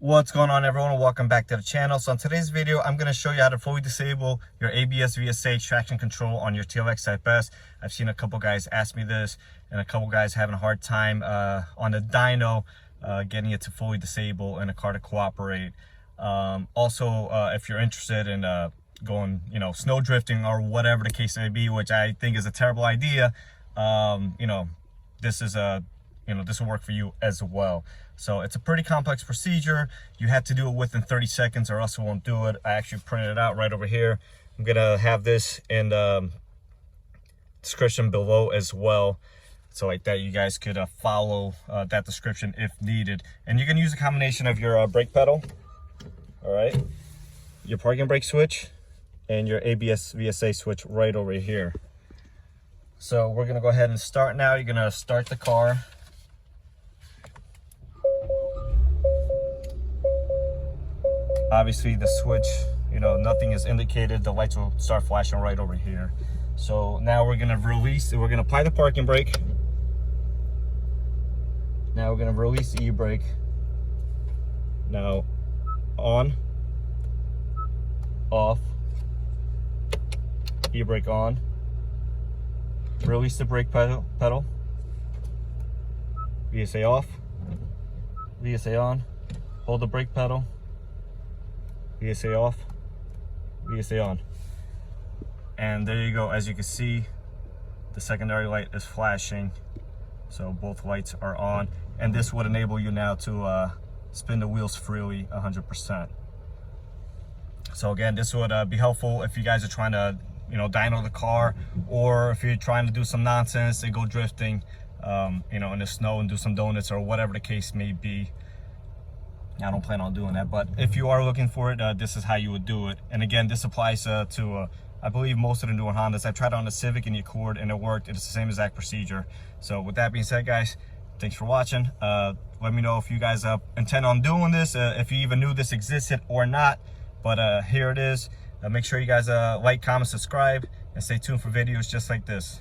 What's going on, everyone? Welcome back to the channel. So in today's video, I'm going to show you how to fully disable your ABS VSA traction control on your TLX Type S. I've seen a couple guys ask me this, and a couple guys having a hard time on the dyno getting it to fully disable and a car to cooperate. Also, if you're interested in going, snow drifting or whatever the case may be, which I think is a terrible idea, this is this will work for you as well. So it's a pretty complex procedure. You have to do it within 30 seconds or else it won't do it. I actually printed it out right over here. I'm gonna have this in the description below as well, so like that you guys could follow that description if needed. And you can use a combination of your brake pedal, all right, your parking brake switch, and your ABS VSA switch right over here. So we're gonna go ahead and start now. You're gonna start the car. Obviously the switch, nothing is indicated. The lights will start flashing right over here. So now we're gonna apply the parking brake. Now we're gonna release the e-brake. Now on, off, e-brake on, release the brake pedal, VSA off, VSA on, hold the brake pedal, VSA off, VSA on. And there you go. As you can see, the secondary light is flashing, so both lights are on, and this would enable you now to spin the wheels freely 100%. So again, this would be helpful if you guys are trying to dyno the car, or if you're trying to do some nonsense and go drifting in the snow and do some donuts or whatever the case may be. I don't plan on doing that, but if you are looking for it, this is how you would do it. And again, this applies to I believe most of the newer Hondas. I've tried it on the Civic and the ACura, and it worked. It's the same exact procedure. So with that being said, guys, thanks for watching. Let me know if you guys intend on doing this, if you even knew this existed or not. But here it is. Make sure you guys like, comment, subscribe, and stay tuned for videos just like this.